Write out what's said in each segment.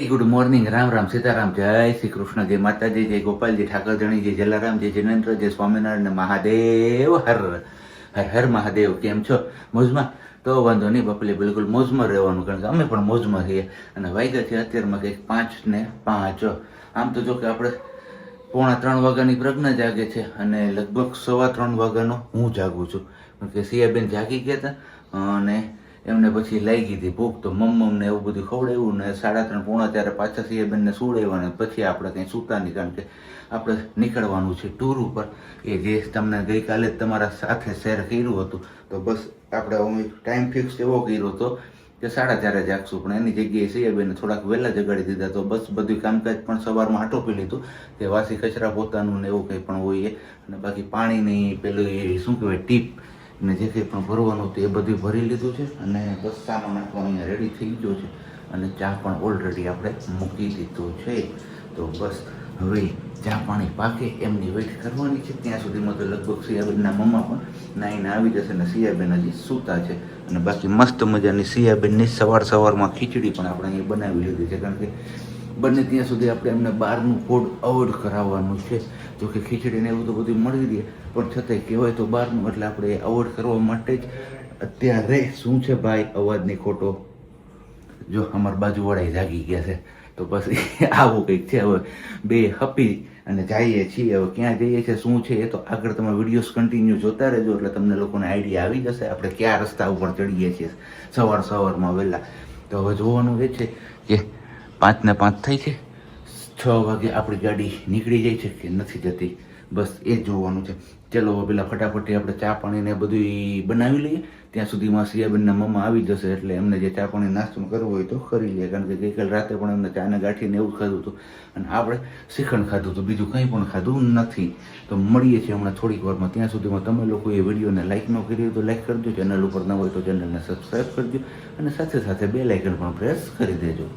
Good morning, Ram Ram, Sitaram, જય શ્રી કૃષ્ણ, જય માતાજી, જય ગોપાલજી, ઠાકરધણી, જય જલારામ, જય જિનેન્દ્ર, જય સ્વામિનારાયણ, મહાદેવ હર હર હર મહાદેવ. કેમ છો? મોજમાં? તો વાંધો નહીં બાપલી, બિલકુલ મોજમાં રહેવાનું, કારણ કે અમે પણ મોજમાં છીએ. અને વાગ્યા છે અત્યારમાં કંઈક 5:05. આમ તો જો કે આપણે 2:45 વાગ્યાની પ્રજ્ઞા જાગે છે અને લગભગ 3:15 વાગ્યાનો હું જાગું છું, કારણ કે સિયાબેન જાગી ગયા હતા અને એમને પછી લાગી હતી ભૂખ, તો મમ્મને એવું બધું ખવડાવ્યું ને 3:30 પોણા 4 પાછા સિયાબેનને સુવડાવ્યા ને પછી આપણે કંઈ સૂતા નહીં, કારણ કે આપણે નીકળવાનું છે ટૂર ઉપર, એ જે તમને ગઈકાલે જ તમારા સાથે શેર કર્યું હતું. તો બસ આપણે અમે ટાઈમ ફિક્સ એવો કર્યો હતો કે 4:30 જાગશું, પણ એની જગ્યાએ સિયાબેને થોડાક વહેલા જગાડી દીધા. તો બસ બધું કામકાજ પણ સવારમાં આટોપી લીધું, કે વાસી કચરા પોતાનું ને એવું કંઈ પણ હોય, અને બાકી પાણીની પેલું એ શું કહેવાય ટીપ ને જે કંઈ પણ ભરવાનું હતું એ બધું ભરી લીધું છે. અને બસ સામાન નાખવા અહીંયા રેડી થઈ ગયો છે અને ચા પણ ઓલરેડી આપણે મૂકી દીધો છે. તો બસ હવે ચા પાણી પાકે એમની વેઇટ કરવાની છે. ત્યાં સુધીમાં તો લગભગ સિયાબેનના મમ્મા પણ નાઈને આવી જશે અને સિયાબેન હજી સૂતા છે. અને બાકી મસ્ત મજાની સિયાબેનની સવારમાં ખીચડી પણ આપણે અહીંયા બનાવી લીધી છે, કારણ કે બંને ત્યાં સુધી આપણે એમને બહારનું ફૂડ અવોઇડ કરાવવાનું છે. જો કે ખીચડીને એવું તો બધું મળી રહે, પણ છતાંય કહેવાય તો બહારનું, એટલે આપણે અવોઇડ કરવા માટે જ અત્યારે શું છે ભાઈ અવાજની ખોટો, જો અમારા બાજુવાળા જાગી ગયા છે, તો બસ આવું કંઈક છે. હવે બે હપી અને જઈએ છીએ. હવે ક્યાં જઈએ છીએ શું છે એ તો આગળ તમે વિડીયોઝ કન્ટિન્યુ જોતા રહેજો, એટલે તમને લોકોને આઈડિયા આવી જશે આપણે કયા રસ્તા ઉપર ચડીએ છીએ સવારમાં વહેલા. તો હવે જોવાનું એ છે કે 5:05 થઈ છે, 6 વાગે આપણી ગાડી નીકળી જાય છે કે નથી જતી, બસ એ જોવાનું છે. ચલો પેલા ફટાફટી આપણે ચા પાણી ને બધું બનાવી લઈએ. ત્યાં સુધીમાં સિયાબેનના મમ્મા આવી જશે, એટલે એમને જે ચા પાણી નાસ્તો કરવો હોય તો કરી લઈએ, કારણ કે ગઈકાલ રાતે પણ એમને ચાને ગાંઠીને એવું ખાધું હતું અને આપણે શ્રીખંડ ખાધું હતું, બીજું કંઈ પણ ખાધું નથી. તો મળીએ છીએ હમણાં થોડીક વારમાં. ત્યાં સુધીમાં તમે લોકો એ વિડીયોને લાઇક ન કરી હોય તો લાઇક કરજો, ચેનલ ઉપર ન હોય તો ચેનલને સબસ્ક્રાઈબ કરજો અને સાથે સાથે બેલ આઇકન પણ પ્રેસ કરી દેજો.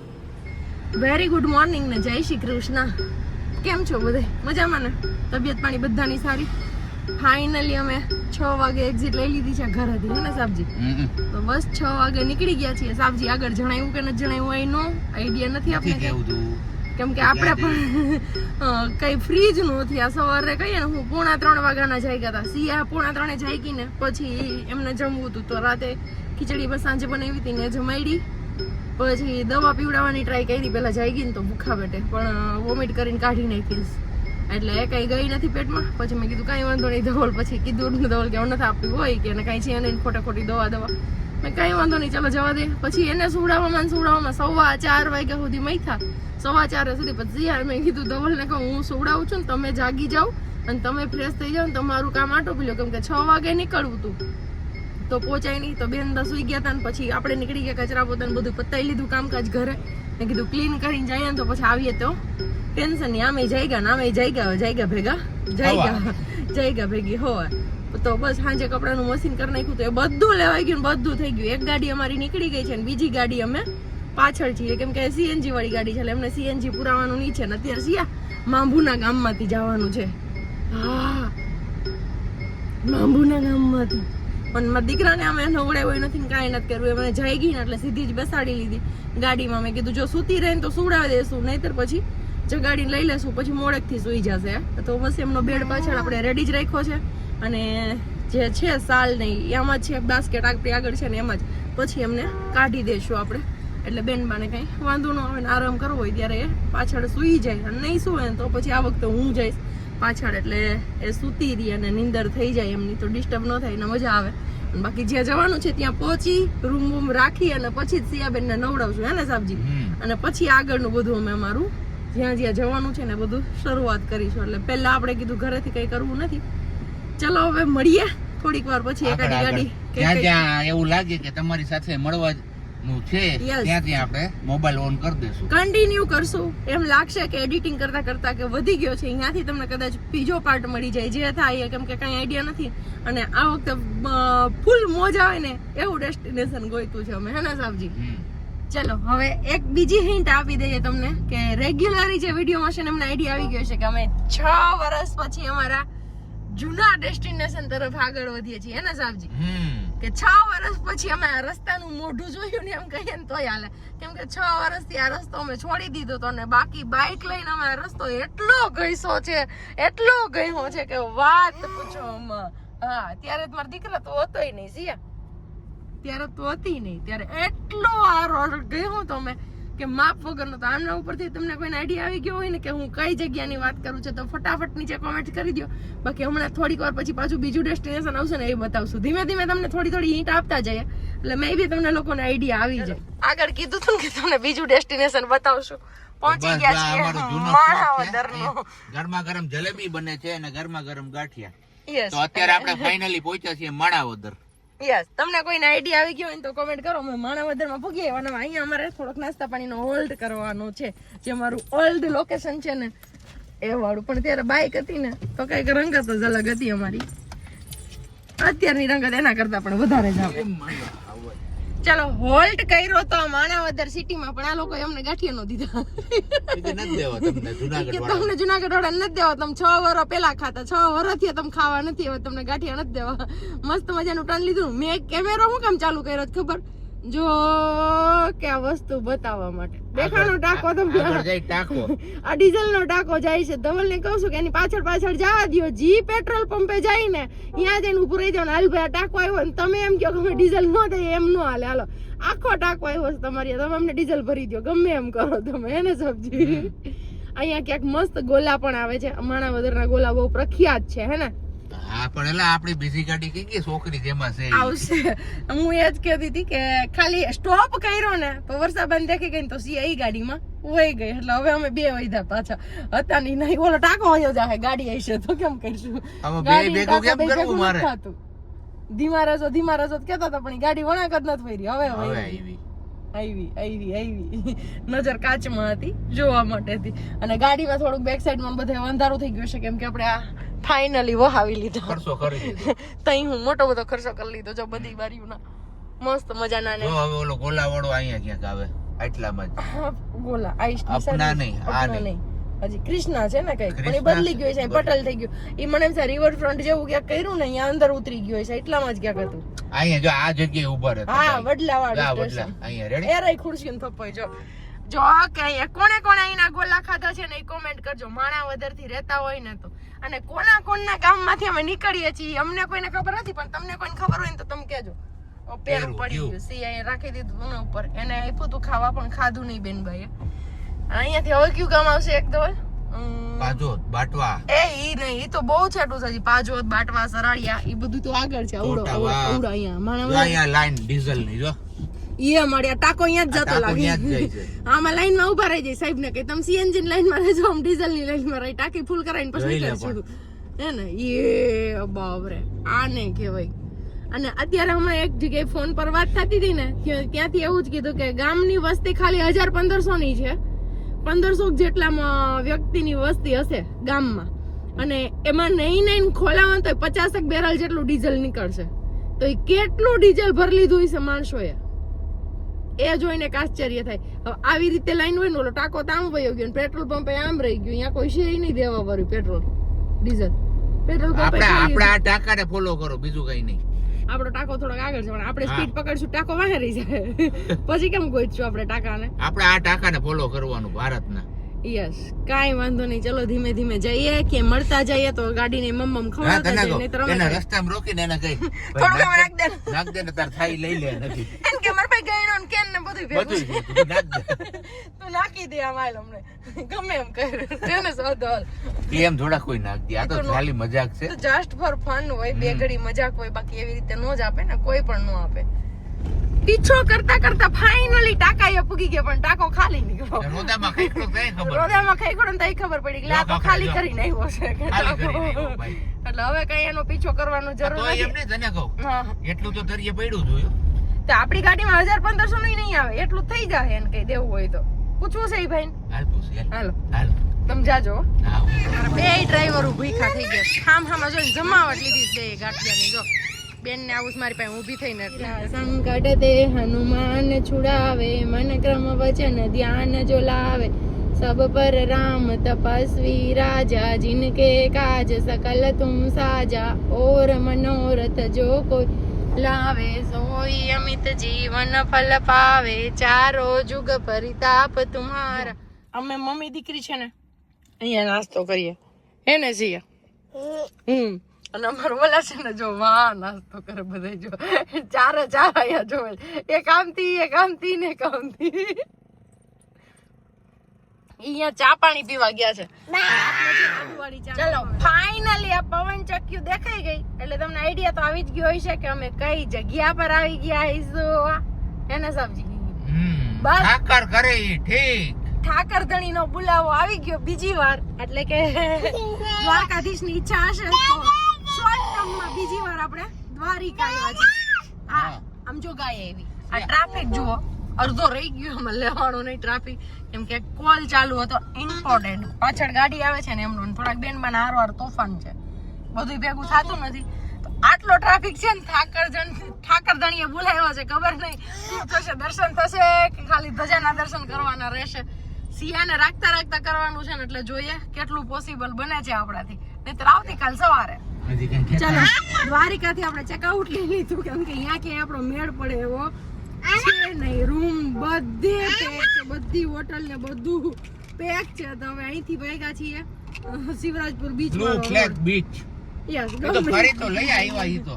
વેરી ગુડ મોર્નિંગ ને જય શ્રી કૃષ્ણ. કેમ છો બધે? મજામાં ને? તબિયત પાણી બધાની સારી? ફાઇનલી અમે 6 વાગે એક્ઝિટ લઈ લીધી છે ઘરેથી, હે ને સાબજી? તો બસ 6 વાગે નીકળી ગયા છીએ. સાબજી આગળ જણાવ્યું કે નથી જણાવ્યું એનો આઈડિયા નથી આપણે, કેમ કે આપણે પણ કઈ ફ્રી જ નહોતી. આ સવારે કહીએ ને હું 2:45 વાગ્યાના જાગ્યા હતા, સિયા 2:45 જાગી ને પછી એમને જમવું હતું, તો રાતે ખીચડી બસ સાંજે બનાવી હતી ને જમાડી, પછી દવા પીવડાવવાની ટ્રાય કરી પહેલા જાગી ને તો ભૂખા પેટે, પણ વોમિટ કરીને કાઢી નાખીશ, એટલે એ કઈ ગઈ નથી પેટમાં. પછી મેં કીધું કાંઈ વાંધો નહીં ધવલ, પછી કીધું ધવલ કે નથી આપવી હોય કે એને કાંઈ છે નહીં, ખોટી દવા મેં કાંઈ વાંધો નહીં ચાલો જવા દે. પછી એને સુવડાવવામાં 4:15 વાગ્યા સુધી મૈથા, 4:15 સુધી. પછી યાર મેં કીધું ધવલને કહું હું સુવડાવું છું ને તમે જાગી જાઓ અને તમે ફ્રેશ થઈ જાઓ ને તમારું કામ આટોપી લો, કેમ કે 6 વાગે નીકળવું હતું તો પહોંચાય નહીં. તો બેન સુઈ ગયા હતા ને પછી આપણે નીકળી ગયા, કચરા પોતાને બધું પતાવી લીધું કામકાજ ઘરે. મેં કીધું ક્લીન કરીને જઈએ ને તો પછી આવીએ તો ટેન્શન નહીં. આમે જાયગા ભેગી હોવા. તો બસ સાંજે કપડાનું મશીન કરી નાખ્યું, તો એ બધું લેવાઈ ગયું, બધું થઈ ગયું. એક ગાડી અમારી નીકળી ગઈ છે ને બીજી ગાડી અમે પાછળ છીએ, કેમ કે સીએનજી વાળી ગાડી છે, એટલે એમને સીએનજી પુરાવાનું નહીં છે ને અત્યારે સિયા માંભુના ગામમાંથી જવાનું છે. હા, માંભુના ગામમાંથી. પણ મારા દીકરાને અમે નવડાવ્યો નથી, કાંઈ નથી કરવું. મને જઈ ગઈ ને એટલે સીધી જ બેસાડી લીધી ગાડીમાં. મેં કીધું જો સૂતી રહે ને તો સુવડાવી દેશું, નહીતર પછી જગાડીને લઈ લેશું, પછી મોડેકથી સુઈ જશે. તો બસ એમનો બેડ પાછળ આપણે રેડી જ રાખ્યો છે, અને જે છે સાલ નહીં એમાં જ છે, બાસ્કેટ આગળ છે ને એમાં જ પછી એમને કાઢી દઈશું આપણે, એટલે બેનબાને કંઈ વાંધો ન આવે ને આરામ કરવો હોય ત્યારે એ પાછળ સૂઈ જાય. અને નહીં સુવે ને તો પછી આ વખતે હું જઈશ પાછળ, એટલે એ સૂતી રહી અને નીંદર થઈ જાય એમની, તો ડિસ્ટર્બ ન થાય ને મજા આવે. બાકી જ્યાં જવાનું છે ત્યાં પહોંચી રૂમ રાખી અને પછી જ સિયાબેનને નવડાવશું, હે ને સાબજી? અને પછી આગળનું બધું અમે અમારું જ્યાં જવાનું છે ને બધું શરૂઆત કરીશું. એટલે પહેલા આપણે કીધું ઘરેથી કંઈ કરવું નથી. ચલો હવે મળીએ થોડીક વાર પછી. એકાદી ગાડી જ્યાં એવું લાગે કે તમારી સાથે મળવાનું છે ત્યાંથી આપણે મોબાઈલ ઓન કરી દેશું, કન્ટિન્યુ કરશું. એમ લાગશે કે એડિટિંગ કરતા કે વધી ગયો છે, અહીંયાથી તમને કદાચ બીજો પાર્ટ મળી જાય, જે થાય કેમ કે કઈ આઈડિયા નથી. અને આ વખતે ફૂલ મોજ આવે ને એવું ડેસ્ટિનેશન ગોઈતું છે અમે, હે ને સાબજી? ચલો હવે એક બીજી હિન્ટ આપી દઈએ તમને કે રેગ્યુલરી જે વિડીયોમાં છે ને એમને આઈડિયા આવી ગયો છે કે અમે 6 વર્ષ પછી અમારા જૂના ડેસ્ટિનેશન તરફ આગળ વધીએ છીએ, હે ને સાબજી? કે 6 વર્ષ પછી અમે આ રસ્તાનું મોઢું જોયું ને એમ કહીએ ને તોય હાલે, કેમ કે 6 વર્ષથી આ રસ્તો અમે છોડી દીધો તો ને બાકી બાઇક લઈને અમે આ રસ્તો એટલો ગઈસો છે કે વાત પૂછો આમાં. હા ત્યારે મારા દીકરા તો હતોય નહીં સિયા, ત્યારે તો હતી નહીં, ત્યારે એટલો આ રોડ ગયો તો અમે કે માપ વગરનો. તો આમના ઉપરથી તમને કોઈને આઈડિયા આવી ગયો હોય ને કે હું કઈ જગ્યાની વાત કરું છું તો ફટાફટ નીચે કોમેન્ટ કરી દો. બાકી હમણાં થોડીક વાર પછી પાછું બીજું ડેસ્ટિનેશન આવશે ને એ બતાવશું. ધીમે ધીમે તમને થોડી હિન્ટ આપતા જઈએ એટલે મે બી તમને લોકોને આઈડિયા આવી જાય. આગળ કીધું હતું કે તમને બીજું ડેસ્ટિનેશન બતાવશું. પહોંચી ગયા છીએ માણાવદરનો. ગરમા ગરમ જલેબી બને છે અને ગરમા ગરમ ગાંઠિયા. યસ, તો અત્યારે આપણે ફાઇનલી પહોંચ્યા છીએ માણાવદર. યસ. તમને કોઈને આઈડિયા આવી ગયો હોય તો કોમેન્ટ કરો. અમે માણાવદરમાં પહોંચી ગયા અને અહીંયા અમારે થોડોક નાસ્તા પાણીનો હોલ્ડ કરવાનો છે, જે મારું ઓલ્ડ લોકેશન છે ને એ વાળું. પણ ત્યારે બાઇક હતી ને તો કઈક રંગત જ અલગ હતી અમારી. અત્યારની રંગત એના કરતા પણ વધારે જ આવે. ચાલો હોલ્ટ કર્યો તો માણાવદર સિટીમાં, પણ આ લોકો અમને ગાંઠિયા નો દીધા. તમને જુનાગઢ વાળા નથી દેવા. તમે 6 વર્ષ પેલા ખાતા, 6 વર્ષથી તમે ખાવા નથી, હવે તમને ગાંઠિયા નથી દેવા. મસ્ત મજાનું ટર્ન લીધું. મેં કેમેરો હું કામ ચાલુ કર્યો ખબર? જો કે આ વસ્તુ બતાવવા માટે. દેખાડો ટાંકો તમે, આ ડીઝલ નો ટાંકો જાય છે. ધવલ ને કહું છું કે એની પાછળ જવા દો. જી પેટ્રોલ પંપે જાય ને ત્યાં જઈને ઉભું રહી જાવ ને, હાલ ભાઈ આ ટાંકો આવ્યો ને તમે એમ કહો કે અમે ડીઝલ ન દઈએ, એમ નો હાલે. હાલો આખો ટાંકો આવ્યો છે તમારી, તમે અમને ડીઝલ ભરી દો, ગમે એમ કરો તમે એને સબ્જી. અહીંયા ક્યાંક મસ્ત ગોલા પણ આવે છે. માણાવદરના ગોલા બહુ પ્રખ્યાત છે હે ને. હા પણ એટલે આપણી બીજી ગાડી કઈ છોકરી જેમાં છે આવશે. હું એ જ કહેતી હતી કે ખાલી સ્ટોપ કર્યો ને તો વરસાદ દેખી ગઈ તો સી એ ગાડીમાં વહી ગઈ. એટલે હવે અમે બે વૈધા પાછા હતા નહીં ઓલો ટાંકો વયો જાય, ગાડી આવશે તો કેમ કરીશું? ધીમા રસો કેતા હતા પણ ગાડી વણાક જ નથી ફરી. હવે આવી નજર કાચમાં હતી જોવા માટે હતી. અને ગાડીમાં થોડુંક બેક સાઈડમાં બધે અંધારું થઈ ગયું છે, કેમ કે આપણે આ ફાઇનલી વહાવી લીધો. ખર્ચો કરી લીધો. તઈ હું મોટો બધો ખર્ચો કરી લીધો. જો બધી બારીઓના મસ્ત મજાના ને હવે ઓલો ગોલા વાળો અહીંયા ક્યાંક આવે આટલામાં જ. ગોલા આઈશ અપના નહીં, આ નહીં, હજી કૃષ્ણા છે ને કઈ, પણ એ બદલી ગયો છે, પટેલ થઈ ગયું. એ મને એમ છે રિવર ફ્રન્ટ જેવું ક્યાંક કર્યું ને અહીંયા અંદર ઉતરી ગયો છે, એટલામાં જ ક્યાંક હતું. અહીંયા જો આ જગ્યાએ ઉભા રહે. હા વડલા વાળું સ્ટેશન. અહીંયા રેડી એરાય ખુરશી ને થપ્પોય. જો કે અહીંયા કોણે અહીંના ગોલા ખાધા છે ને એ કોમેન્ટ કરજો. માણાવદર થી રહેતા હોય ને તો. અને કોના ગામમાંથી અમે નીકળીએ છીએ અમને કોઈને ખબર નથી, પણ તમને કોઈને ખબર હોય ને તો તમે કહેજો. પેરું પડી ગયું સી અહીંયા રાખી દીધું ઉના ઉપર. એને આપ્યું તું ખાવા પણ ખાધું નહીં બેનભાઈ. અહીંયાથી હવે કયું ગામ આવશે? એક દોલ પાજોદ, બાટવા. ઈ નહીં, ઈ તો બહુ છેટું છે. પાજોદ, બાટવા, સરાળિયા ઈ બધું તો આગળ છે. આવડો અહીંયા માણસ અહીંયા લાઈન ડીઝલ ની જો ઈ મળ્યા ટાકો અહીંયા જ જતો લાગે. આમાં લાઈન માં ઉભા રહી જાય સાહેબ ને કે તમે સીએનજી લાઈન માં રહેજો, આમ ડીઝલ ની લાઈન માં રહી ટાંકી ફૂલ કરાવીને પછી નીકળશું હે ને. એ બાપરે આને કહેવાય. અને અત્યારે હમણાં એક જગ્યાએ ફોન પર વાત થતી હતી ને, ત્યાંથી એવું જ કીધું કે ગામની વસ્તી ખાલી 1500 ની છે. 1500 જેટલા વ્યક્તિની વસ્તી હશે ગામમાં, અને એમાં નહીં ખોલાવાનું તો 50 બેરલ જેટલું ડીઝલ નીકળશે. તો એ કેટલું ડીઝલ ભરી લીધું હશે માણસોએ, એ જોઈને આશ્ચર્ય થાય. હવે આવી રીતે લાઈન હોય ને ઓલો ટાંકો તો આમ વયો ગયો, પેટ્રોલ પંપે આમ રહી ગયું. અહીંયા કોઈ છે નહીં દેવા વાળું પેટ્રોલ ડીઝલ. પેટ્રોલ પંપ આપણે આ ટાંકાને ફોલો કરો, બીજું કઈ નહીં. આપણો ટાંકો થોડોક આગળ છે, પણ આપણે સ્પીડ પકડશું ટાંકો વાહે રહી જાય. પછી કેમ ગોઈશું આપણે ટાંકાને? આપણે આ ટાંકાને ફોલો કરવાનું ભારતના. યસ, કાઈ વાંધો નહીં. ચલો ધીમે ધીમે જઈએ, કે મળતા જઈએ તો ગાડીને મમ્મ ખવડાવતા જઈએ. નહીં તો એને રસ્તામાં રોકીને એને કહી નાખ દે ને તાર થાઈ લઈ લે. નથી એમ કે માર ભાઈ ગઈણો ને કેન ને બધું તું નાખી દે આ માલ અમને ગમે એમ કર તેને સોધલ એમ થોડા કોઈ નાખ દે. આ તો ખાલી મજાક છે, જસ્ટ ફોર ફન હોય, બે ઘડી મજાક હોય. બાકી એવી રીતે નો જ આપે ને, કોઈ પણ નો આપે. પીછો કરતા ફાઇનલી ટાંકાએ પૂગી ગયા, પણ ટાંકો ખાલી નીકળ્યો. રોદામાં ખાઈખડો ને ખબર પડી કે આ તો ખાલી કરીને આવ્યો છે. એટલે હવે કઈ એનો પીછો કરવાનો જરૂર નથી. એમને તને કહું એટલું તો દરિયે પડ્યું જોયું. તો આપણી ગાડીમાં 1500 નું નહીં આવે, એટલું થઈ જાય. એને કઈ દેવું હોય તો પૂછવું છે ભાઈ. હાલો તમે જાજો. બે ડ્રાઈવરો ભૂખા થઈ ગયા, હામાં જોઈને જમાવટ લીધી બે ગાંઠિયાની. જો બેન ને આવું મારી પાસે ઊભી થઈને સંકટ તે હનુમાન છુડાવે, મન ક્રમ વચન ધ્યાન જો લાવે, સબ પર રામ તપસ્વી રાજા, जिनके काज सकल तुम साजा, और मनोरथ जो कोई લાવે સોઈ અમિત જીવન ફલ પાવે ચારો જુગ પરિતાપ તુમ્હારા. અમે મમ્મી દીકરી છે ને અહીંયા નાસ્તો કરીએ હે ને સિયા. અને અમારું ઓલા છે ને જો વાહ નાસ્તો કરે બધા જો ચારે ચાર અહીંયા જોવે એક આમથી ને એક આમથી. અહીંયા ચા પાણી પીવા ગયા છે. ચલો ફાઇનલી આ પવન ચક્કી દેખાઈ ગઈ એટલે તમને આઈડિયા તો આવી જ ગયો હશે કે અમે કઈ જગ્યા પર આવી ગયા હઈશું એને સબજી. બસ ઠાકર કરે ઠીક. ઠાકર ધણી નો બોલાવો આવી ગયો બીજી વાર એટલે કે દ્વારકાધીશ ની ઈચ્છા હશે તો શોર્ટ ટર્મ માં બીજી વાર આપણે દ્વારિકા આવ્યા છે. આમ જો ગાય એવી આ ટ્રાફિક જુઓ અડધો રહી ગયો અમે લેવાનો નહીં ટ્રાફિક કેમ કે કોલ ચાલુ હતો ઇમ્પોર્ટન્ટ. પાછળ ગાડી આવે છે ને એમનું થોડાક બેનબાન હારવાર તોફાન છે બધું ભેગું થતું નથી તો આટલો ટ્રાફિક છે ને ઠાકર ધણીએ બોલાવ્યો છે ખબર નહીં શું થશે દર્શન થશે કે ખાલી ધજાના દર્શન કરવાના રહેશે. સિયાને રાખતા કરવાનું છે ને એટલે જોઈએ કેટલું પોસિબલ બને છે આપણાથી નહીતર આવતીકાલ સવારે. ચાલો દ્વારિકાથી આપણે ચેકઆઉટ લઈ લીધું કેમ કે અહીંયા ક્યાંય આપણો મેળ પડે એવો છે નહીં. રૂમ બધે પેક છે બધી હોટલ ને બધું પેક છે તો હવે અહીંથી ભાગ્યા છીએ શિવરાજપુર બીચ બીચ. યસ તો ફરી તો લઈ આવ્યા ઈ તો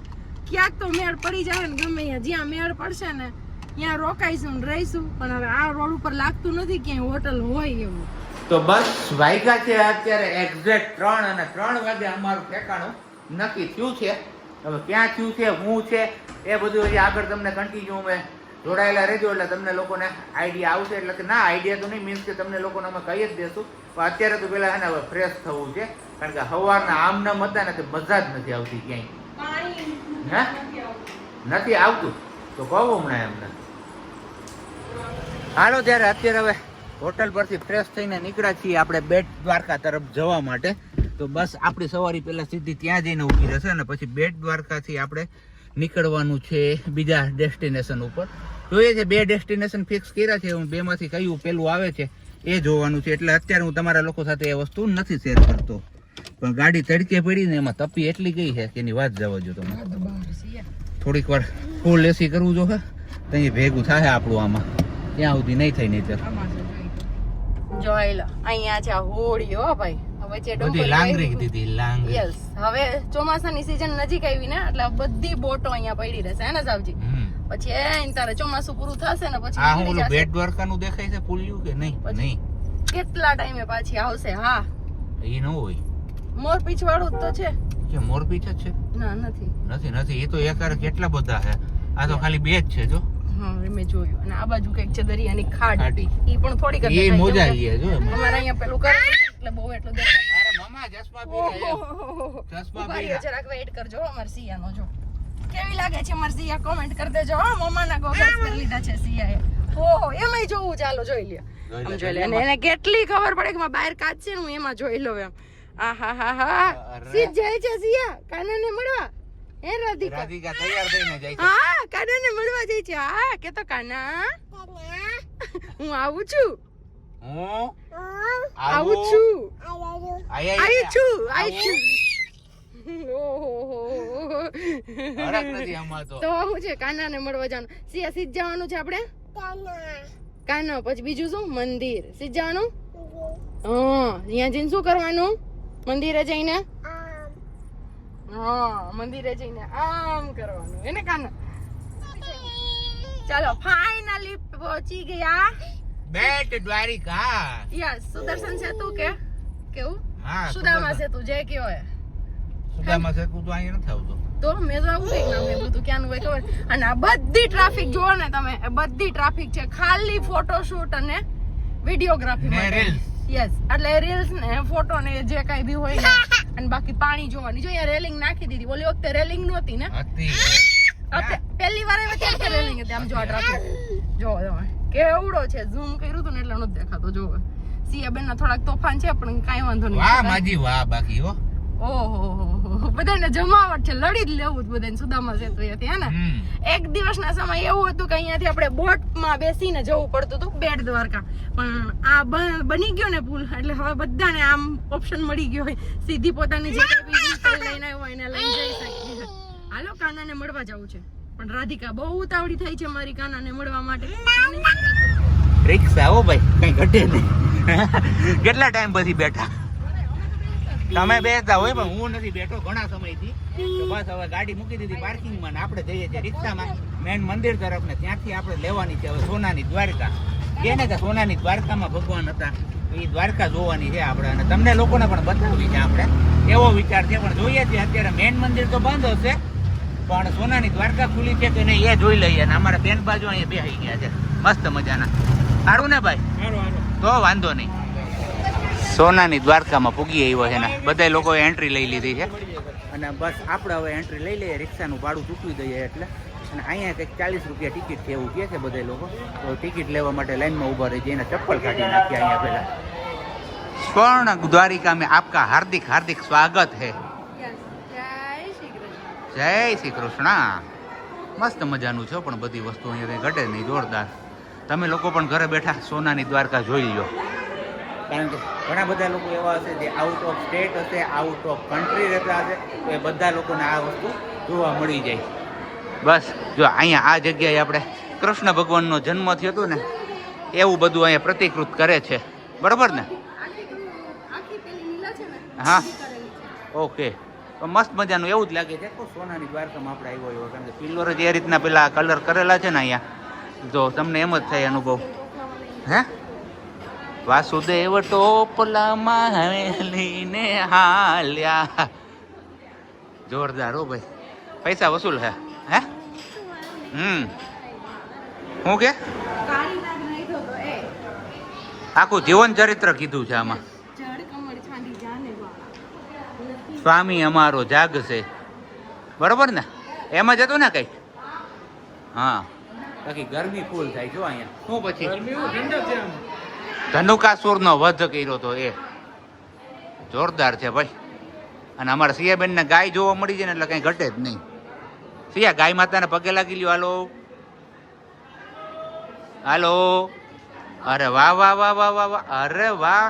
ક્યાંક તો મેળ પડી જાય ને ગમે ત્યાં જ્યાં મેળ પડશે ને ત્યાં રોકાઈશું ને રહીશું પણ હવે આ રોડ ઉપર લાગતું નથી ક્યાંય હોટલ હોય એવું. તો બસ વાગ્યા છે અત્યારે એક્ઝેક્ટ 3 અને 3 વાગે અમારું ઠેકાણું નક્કી થયું છે. હવે ક્યાં થયું છે હું છે એ બધું હજી આગળ તમને કન્ટિન્યુ અમે જોડાયેલા રહેજો એટલે તમને લોકોને આઈડિયા આવશે. એટલે કે ના આઈડિયા તો નહીં મીન્સ કે તમને લોકોને અમે કહી જ દેશું પણ અત્યારે તો પેલા છે ને હવે ફ્રેશ થવું છે કારણ કે સવારના આમ નામ હતા ને તે મજા જ નથી આવતી ક્યાંય. હે નથી આવતું તો કહું હમણાં એમને. હાલો ત્યારે અત્યારે હવે હોટલ પરથી ફ્રેશ થઈને નીકળ્યા છીએ આપણે બેટ દ્વારકા તરફ જવા માટે. તો બસ આપણી સવારી પહેલા સીધી ત્યાં જઈને ઊભી રહેશે અને પછી બેટ દ્વારકાથી આપણે નીકળવાનું છે બીજા ડેસ્ટિનેશન ઉપર. જોઈએ છે 2 ડેસ્ટિનેશન ફિક્સ કર્યા છે હું 2 માંથી કયું પેલું આવે છે એ જોવાનું છે એટલે અત્યારે હું તમારા લોકો સાથે એ વસ્તુ નથી શેર કરતો પણ ગાડી તડકે પડી ને એમાં તપી એટલી ગઈ છે કે એની વાત જવા જો તમે. થોડીક વાર ફૂલ એસી કરવું જો તો અહીં ભેગું થાય આપણું આમાં ત્યાં સુધી નહીં થાય નહીં જોઈ લો અહીંયા છે હોળી હો ભાઈ બધી લાંગરી દીધી લાંગરી. યસ હવે ચોમાસાની સીઝન નજીક આવી ને એટલે બધી બોટો અહીંયા પડી રહેશે હે ને સાવજી. પછી એ તારે ચોમાસું પૂરું થશે ને પછી આ ઓલું બેટ દ્વારકાનું દેખાય છે પુલિયું કે નહીં કેટલા ટાઈમે પાછી આવશે. હા એ ન હોય મોરપીંછ વાળું જ તો છે કે મોરપીંછ જ છે ના નથી એ તો એકારે કેટલા બધા છે આ તો ખાલી 2 જ છે જો. હા મેં જોયું અને આ બાજુ કઈક છે દરિયાની ખાડી ઈ પણ થોડીક એ મોજા ઈ જો અમારે અહીંયા પેલું કરે એટલે બહુ એટલું દેખાય. અરે મમ્મા ચશ્મા પહેર્યા ચશ્મા પહેર્યા જરાક વેઇટ કરજો અમાર સિયાનો જો કેવી લાગે છે અમાર સિયા કોમેન્ટ કરી દેજો. હા મમ્માના ગોગલ્સ પહેરી લીધા છે સિયાએ. ઓહો એમાંય જોવું ચાલો જોઈ લે આમ જોઈ લે અને એને કેટલી ખબર પડે કે બહાર કાચ છે ને હું એમાં જોઈ લઉં એમ. આહાહાહા સીધ જાય છે સિયા કાનાને મળવા. હે રાધિકા તૈયાર થઈને જાય છે. હા કાનાને મળવા જાય છે. હા કે તો કાના હું આવું છું આવું છું આવી છું તો હું છે કાનાને મળવા જવાનું. સિયા સીધ જવાનું છે આપણે કાના પછી બીજું શું મંદિર સીધ જવાનું. હા ત્યાં જઈને શું કરવાનું મંદિરે જઈને મંદિરે જઈને આમ કરવાનું એને કાના. ચાલો ફાઇનલી પહોંચી ગયા બેટ દ્વારિકા. યસ સુદર્શન સેતુ કે કેવું હા સુદામા સેતુ જે કયો હે સુદામા સેતુ તો અહીંયા નથી આવતો તો મેં તો આવું કઈક નામ બધું ક્યાંનું હોય ખબર. અને આ બધી ટ્રાફિક જુઓ ને તમે બધી ટ્રાફિક છે ખાલી ફોટોશૂટ અને વિડીયોગ્રાફી માટે. યસ એટલે રીલ્સ ને ફોટો ને જે કઈ બી હોય ને અને બાકી પાણી જોવાની. જો અહીંયા રેલિંગ નાખી દીધી ઓલી વખતે રેલિંગ નહોતી ને પહેલી વાર આવી ત્યારે રેલિંગ હતી. આમ જો આ ટ્રાફિક જો તમે કેવડો છે ઝૂમ કર્યું હતું ને એટલે નથી દેખાતો. જો સિયા બેન ના થોડાક તોફાન છે પણ કઈ વાંધો નહીં. વાહ માજી વાહ બાકી હો ઓહો બધાને જમાવટ છે લડી જ લેવું બધાને સુદામા સેતુ હતી હે ને. એક દિવસના સમય એવું હતું કે અહીંયાથી આપણે બોટમાં બેસીને જવું પડતું હતું બેટ દ્વારકા પણ આ બની ગયો ને પુલ એટલે હવે બધાને આમ ઓપ્શન મળી ગયો હોય સીધી પોતાની જે કઈ લઈને આવ્યો એને લઈને જઈ શકીએ. હાલો કાનાને મળવા જવું છે પણ રાધિકા બહુ ઉતાવળી થઈ છે મારી કાનાને મળવા માટે. રિક્ષા હો ભાઈ, કઈ ઘટે નહીં. કેટલા ટાઈમ પછી બેઠા? તમે બેસતા હોય પણ હું નથી બેઠો ઘણા સમયથી. તો બસ હવે ગાડી મૂકી દીધી પાર્કિંગમાં ને આપણે જઈએ છીએ રિક્ષામાં મેન મંદિર તરફ ને ત્યાંથી આપણે લેવાની છે હવે સોનાની દ્વારકા. કે ને કે સોનાની દ્વારકામાં ભગવાન હતા, એ દ્વારકા જોવાની છે આપણે અને તમને લોકોને પણ બતાવવી છે આપણે, એવો વિચાર છે. પણ જોઈએ છીએ અત્યારે મેન મંદિર તો બંધ હશે પણ સોનાની દ્વારકા ખુલી છે કે નહીં એ જોઈ લઈએ. અને અમારા બેન બાજુ અહીંયા બેસી ગયા છે મસ્ત મજાના. સારું ને ભાઈ? તો વાંધો નહીં. સોનાની દ્વારકામાં પૂગી આવ્યો છે ને બધા લોકોએ એન્ટ્રી લઈ લીધી છે અને બસ આપણે હવે એન્ટ્રી લઈ લઈએ, રિક્ષાનું ભાડું ચૂકવી દઈએ એટલે. અને અહીંયા કંઈક 40 રૂપિયા ટિકિટ છે એવું કહે છે બધા લોકો. તો ટિકિટ લેવા માટે લાઈનમાં ઊભા રહી જઈને ચપ્પલ કાઢી નાખ્યા અહીંયા પહેલા. સ્વર્ણ દ્વારિકા મેં આપકા હાર્દિક હાર્દિક સ્વાગત है. જય શ્રી કૃષ્ણ. મસ્ત મજાનું છે પણ બધી વસ્તુ અહીંયા કંઈ ઘટે નહીં, જોરદાર. તમે લોકો પણ ઘરે બેઠા સોનાની દ્વારકા જોઈ લો. કારણ કે ઘણા બધા લોકો એવા હશે જે આઉટ ઓફ સ્ટેટ હશે, આઉટ ઓફ કન્ટ્રી રહેતા હશે, તો એ બધા લોકોને આ વસ્તુ જોવા મળી જાય. બસ જો અહીંયા આ જગ્યાએ આપણે કૃષ્ણ ભગવાનનો જન્મ થયો હતો ને એવું બધું અહીંયા પ્રતિકૃત કરે છે, બરોબર ને? હા, ઓકે. તો મસ્ત મજાનું એવું જ લાગે છે સોનાની દ્વારકામાં આપણે આવ્યો એવો. કારણ કે પિલ્લર જ એ રીતના પેલા કલર કરેલા છે ને અહીંયા, તો તમને એમ જ થાય અનુભવ. હે વાસુદેવ ટોપલામાં લઈને હાલ્યા. જોરદાર હો ભાઈ, પૈસા વસૂલ હે. હે હું કે આખું જીવન ચરિત્ર કીધું છે આમાં. સ્વામી અમારો જાગશે, બરોબર ને? એમ જ હતું ને કઈક. હા, બાકી ગરમી ફૂલ થાય જો અહીંયા. શું પછી ધનુકાસુરનો વધ કર્યો તો એ જોરદાર છે ભાઈ. અને અમારા સિયાબેન ને ગાય જોવા મળી જાય ને એટલે કઈ ઘટે જ નહીં. સિયા ગાય માતાને પગે લાગી લ્યો. હાલો હાલો. અરે વાહ વાહ વાહ વાહ વાહ વાહ, અરે વાહ.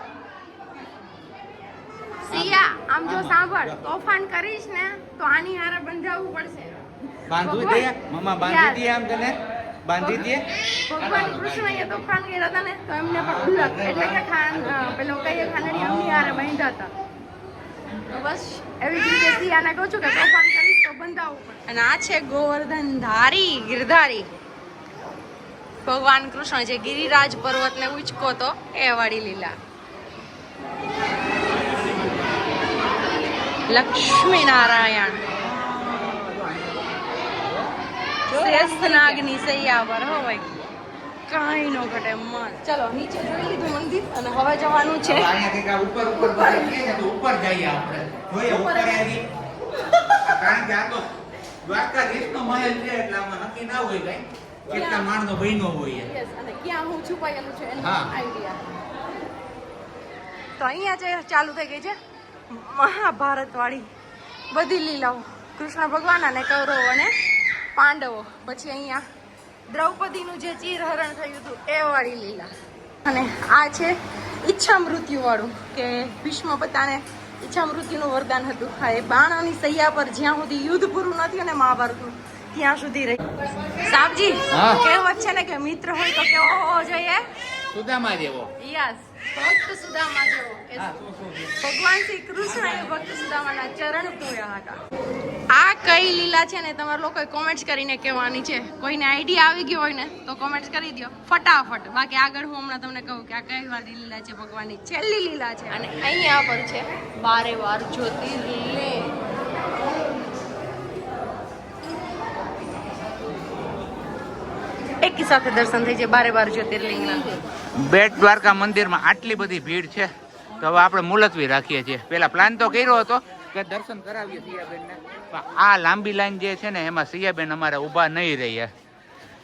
સિયા આમ જો સાંભળ, તોફાન કરીશ ને તો આની હારે બંધાવવું પડશે. બાંધી દે મમ્મા, બાંધી દે. આમ તને બાંધી દે. ભગવાન કૃષ્ણએ તોફાન કર્યા હતા ને તો એમને પણ ઉલક એટલે કે પેલો કઈ ખાનડી અમની હારે બાંધ્યા હતા. તો બસ એવી જ રીતે સિયાને કહું છું કે તોફાન કરીશ તો બંધાવવું પડે. અને આ છે ગોવર્ધન ધારી ગિરધારી ભગવાન કૃષ્ણ જે ગિરિરાજ પર્વતને ઉચકો તો એ વાળી લીલા. લક્ષ્મી નારાયણ શેષનાગની સૈયા પર હો ભાઈ, કાંઈ નો ઘટે. મસ્ત. ચલો નીચે જોઈ લીધું મંદિર અને હવે જવાનું છે ઉપર ઉપર ઉપર જઈએ આપણે. જોઈએ ઉપર આવી. કારણ કે આ તો દ્વારકાધીશનો મહેલ છે એટલે આમાં નક્કી ના હોય કઈ કેટલા માણનો બહેનો હોય. અને ક્યાં હું છુપાયેલું છે એનો હા. આઈડિયા. તો અહીંયા જે ચાલુ થઈ ગઈ છે મહાભારત વાળી બધી લીલાઓ. કૃષ્ણ ભગવાન અને કૌરવો અને પાંડવો. પછી અહીંયા દ્રૌપદીનું જે ચીરહરણ થયું હતું એ વાળી લીલા. અને આ છે ઈચ્છા મૃત્યુ વાળું કે ભીષ્મ પિતાને ઈચ્છા મૃત્યુનું વરદાન હતું. હા, એ બાણોની સૈયા પર જ્યાં સુધી યુદ્ધ પૂરું નથી અને મહાભારતનું ત્યાં સુધી રહી. સાબજી કહેવત છે ને કે મિત્ર હોય તો કેવો હોવો જોઈએ? સુદામા જેવો. યસ, ભક્ત સુદામા જેવો. ભગવાન શ્રી કૃષ્ણએ ભક્ત સુદામાના ચરણ ધોયા હતા. આ કઈ લીલા છે ને તમારા લોકોએ કોમેન્ટ્સ કરીને કહેવાની છે. કોઈને આઈડિયા આવી ગયો હોય ને તો કોમેન્ટ્સ કરી દો ફટાફટ. બાકી આગળ હું હમણાં તમને કહું કે આ કઈ વાળી લીલા છે. ભગવાનની છેલ્લી લીલા છે. અને અહીંયા પર છે 12 વાર જ્યોતિર્લિંગ. એકી સાથે દર્શન થઈ જાય 12 જ્યોતિર્લિંગના. બેટ દ્વારકા મંદિરમાં આટલી બધી ભીડ છે તો હવે આપણે મુલતવી રાખીએ છીએ. પેલા પ્લાન તો કર્યો હતો કે દર્શન કરાવીએ સિયાબેનને, પણ આ લાંબી લાઈન જે છે ને એમાં સિયાબેન અમારે ઊભા નહીં રહીએ.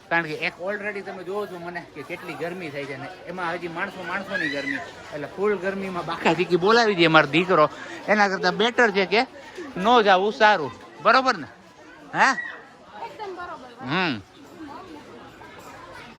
કારણ કે એક ઓલરેડી તમે જોવો છો મને કે કેટલી ગરમી થાય છે ને એમાં હજી માણસોની ગરમી, એટલે ફૂલ ગરમીમાં બાકા ચીકી બોલાવી દઈએ મારો દીકરો. એના કરતાં બેટર છે કે ન જવું સારું, બરોબર ને? હે એકદમ બરોબર.